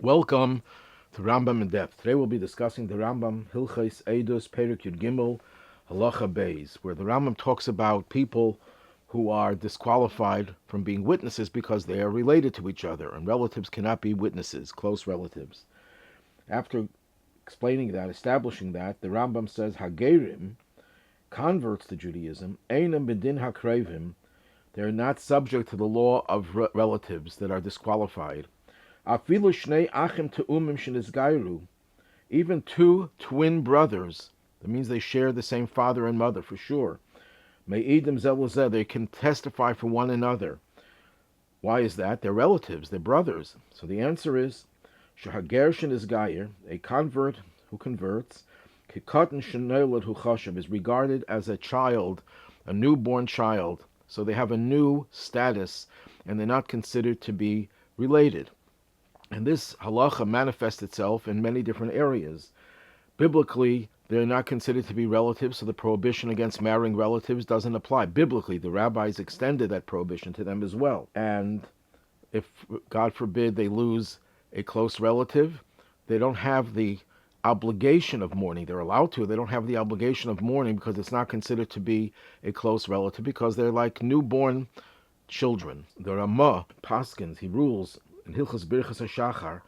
Welcome to Rambam in Depth. Today we'll be discussing the Rambam Hilchos Eidos Perek Yud Gimel Halacha Beis, where the Rambam talks about people who are disqualified from being witnesses because they are related to each other, and relatives cannot be witnesses, close relatives. After explaining that, establishing that, the Rambam says Hagerim, converts to Judaism, Einam B'din HaKrevim, they're not subject to the law of relatives that are disqualified. Afilu shnei achim te'umim shenizgairu, even two twin brothers, that means they share the same father and mother for sure. Me'idim zeh lezeh, they can testify for one another. Why is that? They're relatives, they're brothers. So the answer is, shehager shenizgair, a convert who converts, kikatan shenolad hu chashav, is regarded as a child, a newborn child. So they have a new status, and they're not considered to be related. And this halacha manifests itself in many different areas. Biblically, they're not considered to be relatives, so the prohibition against marrying relatives doesn't apply. Biblically, the rabbis extended that prohibition to them as well. And if, God forbid, they lose a close relative, they don't have the obligation of mourning. They're allowed to. They don't have the obligation of mourning because it's not considered to be a close relative, because they're like newborn children. The Ramah, Paskins, he rules in Hilchos Birchas HaShachar,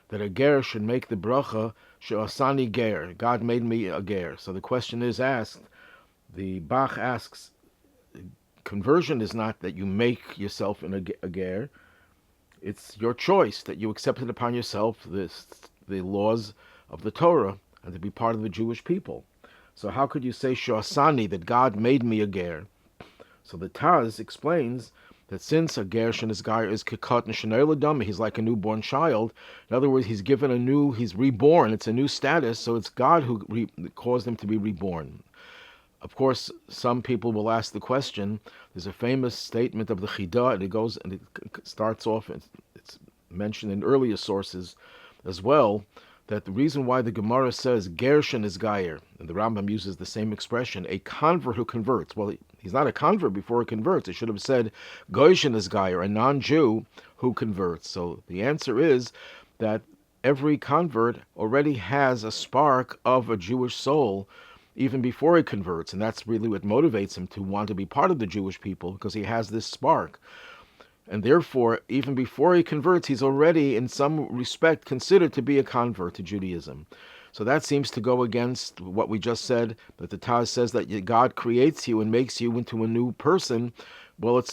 that a ger should make the bracha she'asani ger. God made me a ger. So the question is asked, the Bach asks, conversion is not that you make yourself a ger. It's your choice that you accepted upon yourself the laws of the Torah and to be part of the Jewish people. So how could you say she'asani, that God made me a ger? So the Taz explains that since a ger shenizgair is kikatan shenei ladami, he's like a newborn child. In other words, he's reborn. It's a new status, so it's God who caused him to be reborn. Of course, some people will ask the question. There's a famous statement of the Chidah, and it starts off. It's mentioned in earlier sources as well, that the reason why the Gemara says ger shenizgair, and the Rambam uses the same expression, a convert who converts. Well, he's not a convert before he converts. It should have said goy shenizgair, a non-Jew who converts. So the answer is that every convert already has a spark of a Jewish soul even before he converts, and that's really what motivates him to want to be part of the Jewish people, because he has this spark. And therefore, even before he converts, he's already, in some respect, considered to be a convert to Judaism. So that seems to go against what we just said, that the Taz says that God creates you and makes you into a new person. Well,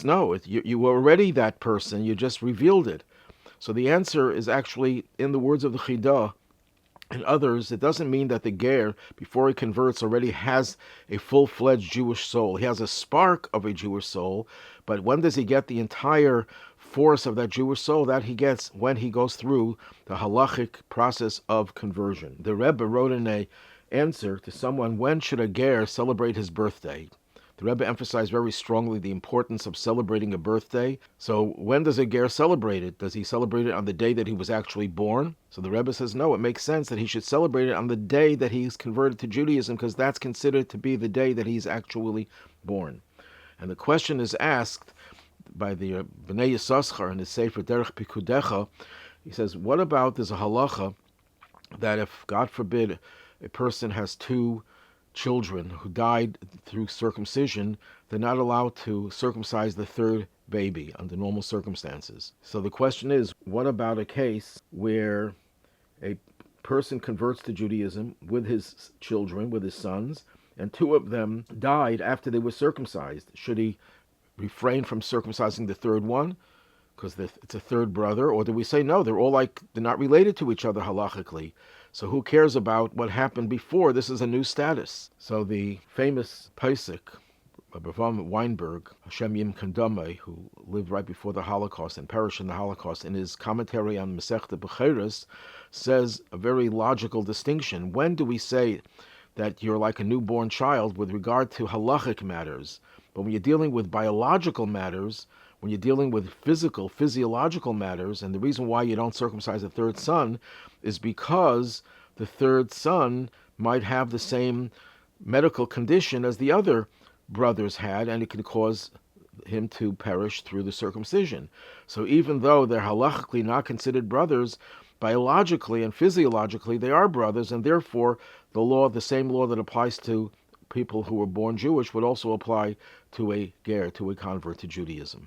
you were already that person, you just revealed it. So the answer is actually in the words of the Chidah and others. It doesn't mean that the ger, before he converts, already has a full-fledged Jewish soul. He has a spark of a Jewish soul, but when does he get the entire force of that Jewish soul? That he gets when he goes through the halachic process of conversion. The Rebbe wrote in an answer to someone, when should a ger celebrate his birthday? The Rebbe emphasized very strongly the importance of celebrating a birthday. So when does a ger celebrate it? Does he celebrate it on the day that he was actually born? So the Rebbe says, no, it makes sense that he should celebrate it on the day that he's converted to Judaism, because that's considered to be the day that he's actually born. And the question is asked by the Bnei Yissaschar in his Sefer Derech Pikudecha. He says, what about, there's a halacha that if, God forbid, a person has two children who died through circumcision, they're not allowed to circumcise the third baby under normal circumstances. So the question is, what about a case where a person converts to Judaism with his children, with his sons, and two of them died after they were circumcised? Should he refrain from circumcising the third one because it's a third brother? Or do we say, no, they're not related to each other halachically, so who cares about what happened before? This is a new status. So the famous Pesach, Rabbi Weinberg, Hashem Yim Kandameh, who lived right before the Holocaust and perished in the Holocaust, in his commentary on Masechta Becheres, says a very logical distinction. When do we say that you're like a newborn child with regard to halachic matters? But when you're dealing with biological matters, when you're dealing with physiological matters, and the reason why you don't circumcise the third son is because the third son might have the same medical condition as the other brothers had, and it could cause him to perish through the circumcision. So even though they're halachically not considered brothers, biologically and physiologically they are brothers, and therefore the same law that applies to people who were born Jewish would also apply to a ger, to a convert to Judaism.